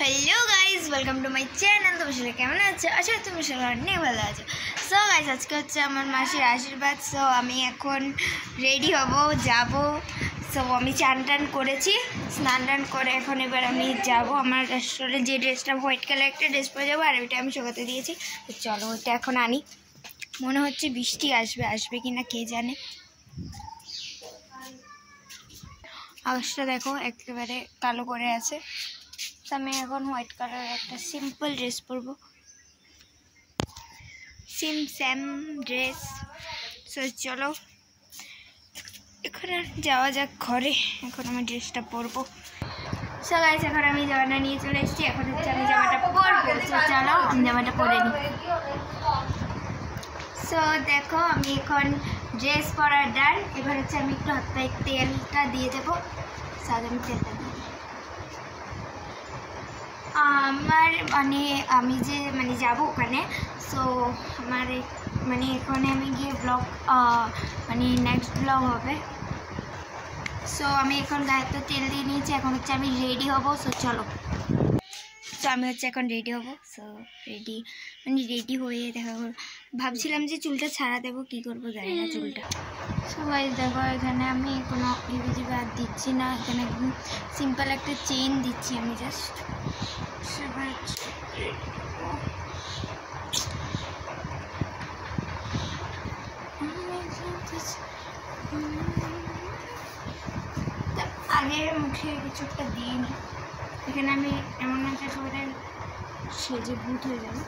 Hello guys welcome to my channel. तुम सबाई केमन आछो? आशा कরি তুমি সবাই অনেক ভালো আছো। সো গাইজ আজকে হচ্ছে আমার মাসির আশীর্বাদ। সো আমি এখন রেডি হব, যাব। সো আমি চান টান করেছি, স্নান টান করে এখন এবার আমি যাব আমার রেস্টুরেন্টে। যে ড্রেসটা হোয়াইট কালার একটা ড্রেস পরে যাবো, আর ওইটা আমি শোকাতে দিয়েছি। তো চলো ওইটা এখন আনি। মনে হচ্ছে বৃষ্টি আসবে কি না কে জানে। আকাশটা দেখো একেবারে কালো করে আছে। আমি এখন হোয়াইট কালার একটা সিম্পল ড্রেস পরবো, সেম ড্রেস। সো চলো এখন আর যাওয়া যাক ঘরে। এখন আমি ড্রেসটা পরবো। সো গাইস এখন আমি জামাটা নিয়ে চলে এসেছি। এখন হচ্ছে আমি জামাটা পরবো। সো চলো জামাটা পরে নিই। সো দেখো আমি এখন ড্রেস পরার ডান। এবার হচ্ছে আমি একটু হাত পায়ে তেলটা দিয়ে দেবো। সাথে আমি তেলটা দিই। আমার আমি যে যাব ওখানে। সো আমার এখানে আমি গিয়ে ব্লগ নেক্সট ব্লগ হবে। সো আমি এখন গায়ে তো তেল দিয়ে নিয়েছি। এখন হচ্ছে আমি রেডি হব। সো চলো। সো আমি হচ্ছে এখন রেডি হব। সো রেডি হয়ে দেখা ভাবছিলাম যে চুলটা ছাড়া দেবো, কী করবো জানি না চুলটা। সবাই দেখো এখানে আমি কোনো ইভিজিভি আর দিচ্ছি না। এখানে একদম সিম্পল একটা চেইন দিচ্ছি আমি জাস্ট। আগে মুখে কিছু একটা দিইনি। এখানে আমি এমন একটা করে সেজে ভূত হয়ে যাবে।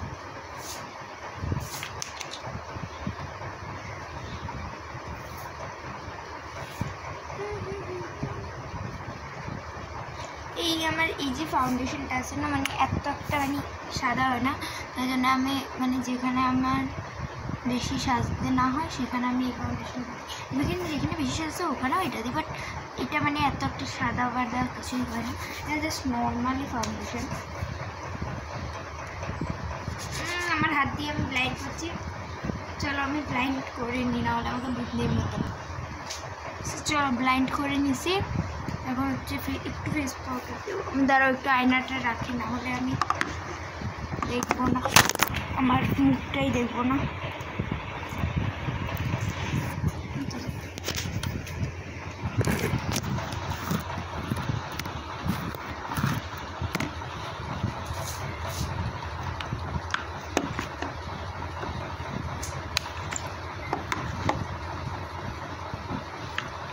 আমার এই যে ফাউন্ডেশনটা আছে না, এত একটা সাদা হয় না। তাই জন্য আমি যেখানে আমার বেশি সাজতে না হয় সেখানে আমি এই ফাউন্ডেশন দিই। কিন্তু যেখানে বেশি সাজতে ওখানেও এটা দিই, বাট এটা এত একটা সাদা বাদা কিছুই হয় না। এটা জাস্ট নর্মালি ফাউন্ডেশন। আমার হাত দিয়ে আমি ব্লাইন্ড করছি। চলো আমি ব্লাইন্ড করে নিই, না হলে আমাকে বুঝলেই মতো। চলো ব্লাইন্ড করে নিছি। এখন হচ্ছে একটু ফেস পাউডার দেবো। আমি দাঁড়াও একটু আয়নাটা রাখি, না হলে আমি দেখবো না, আমার মুখটাই দেখবো না।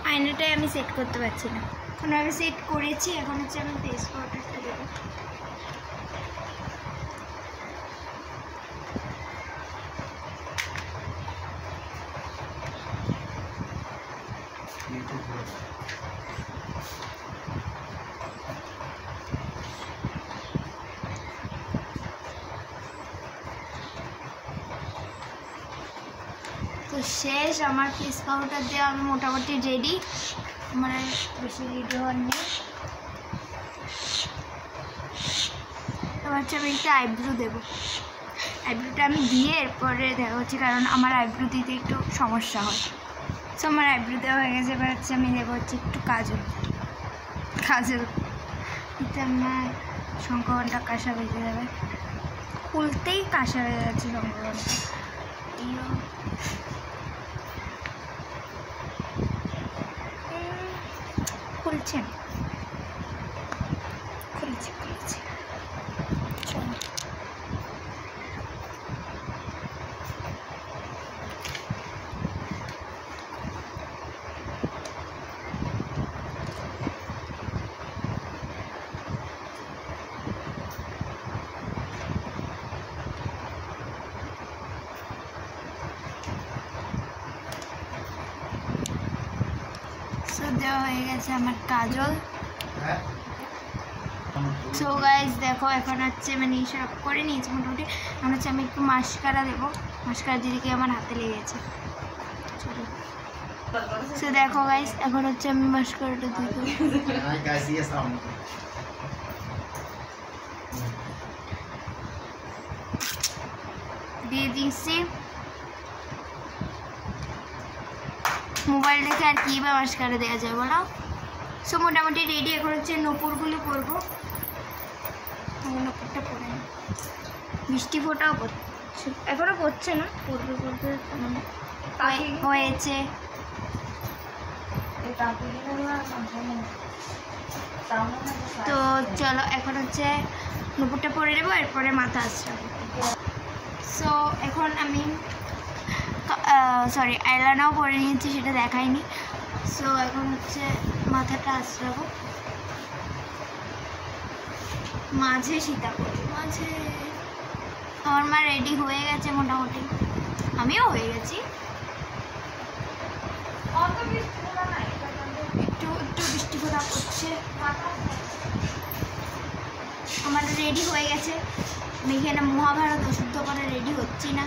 আয়নাটাই আমি সেট করতে পারছি না। এখন আমি সেট করেছি। এখন হচ্ছে আমি ফেস পাউডারটা দেবো। তো শেষ আমার ফেস পাউডার দিয়ে আমি মোটামুটি রেডি। আমার বেশি রেডি হওয়ার নেই। এবার হচ্ছে আমি একটা আইব্রু দেবো। আইব্রুটা আমি দিয়ে এরপরে দেখা হচ্ছে, কারণ আমার আইব্রু দিতে একটু সমস্যা হয়। সো আমার আইব্রু দেওয়া হয়ে গেছে। এবার হচ্ছে আমি দেবো হচ্ছে একটু কাজল দিতে। আমার শঙ্করটা কাঁসা বেজে যাবে। খুলতেই কাঁসা হয়ে যাচ্ছে শঙ্করটা। খুলছে। দেওয়া হয়ে গেছে আমার কাজল। সো গাইজ দেখো এখন হচ্ছে সব করে নিয়েছি মোটামুটি। এখন হচ্ছে আমি একটু মাস্কারা দেবো। মাস্কারা দিদিকে আমার হাতে লেগেছে। সো দেখো গাইজ এখন হচ্ছে আমি মাস্কারাটা দিয়ে দিয়েছি। মোবাইল দেখে আর কী বা মাস্কারা দেওয়া যায় বলো। সো মোটামুটি রেডি। এখন হচ্ছে নূপুরগুলো পরবো। একটা পরে নিই। মিষ্টি ফোটাও পড়ছে, এখনো পড়ছে না, পড়বে পড়বে হয়েছে। তো চলো এখন হচ্ছে নুপুরটা পরে নেবো, এরপরে মাথা আসবে। সো এখন আমি সরি আইলাইনারও পরে নিয়েছি, সেটা দেখাইনি। সো এখন হচ্ছে মাথাটা আসরাবো, মাঝে সীতা করবো, মাঝে। আমার মা রেডি হয়ে গেছে মোটামুটি, আমিও হয়ে গেছি। একটু একটু বৃষ্টি ফোঁটা পড়ছে। আমার রেডি হয়ে গেছে, আমি এখানে মহাভারত অশুদ্ধ করে রেডি হচ্ছি না।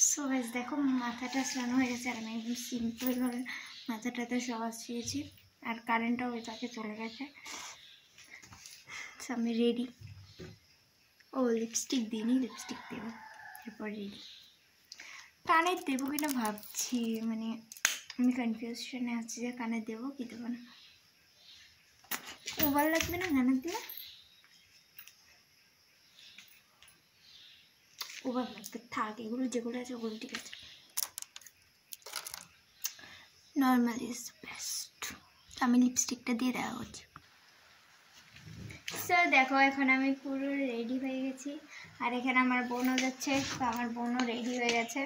সো গাইস দেখো মাথাটা স্নান হয়ে গেছে, আর আমি একদম সিম্পলভাবে মাথাটাতে সহজ দিয়েছি, আর কারেন্টটাও ওই তাকে চলে গেছে। সো আমি রেডি। ও লিপস্টিক দিইনি, লিপস্টিক দেবো এরপর রেডি। কানে দেবো কিনা ভাবছি, মানে আমি কনফিউশনে আছি যে কানে দেবো কি দেবো না। ওভার লাগবে না কানে দিলে? ওভার লাগবে, থাক, এগুলো যেগুলো আছে ওগুলো ঠিক আছে। Normal is best. আমি লিপস্টিকটা দিয়ে দেওয়া হচ্ছে। সো দেখো এখন আমি পুরো রেডি হয়ে গেছি, আর এখানে আমার বোনও যাচ্ছে, তো আমার বোনও রেডি হয়ে গেছে।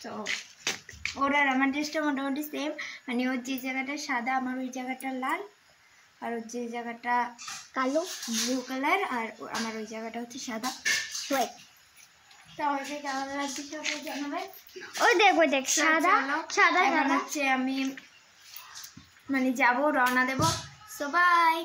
তো ওর আর আমার ড্রেসটা মোটামুটি সেম, মানে ওর যে জায়গাটা সাদা আমার ওই জায়গাটা লাল, আর ওর যে জায়গাটা কালো ব্লু কালার, আর আমার ওই জায়গাটা হচ্ছে সাদা হোয়াইট। তো আমাকে কেমন লাগছে সবাই জানাবে। ওই দেখো দেখ সাদা সাদা। এখন হচ্ছে আমি মানে যাবো, রওনা দেবো। So by.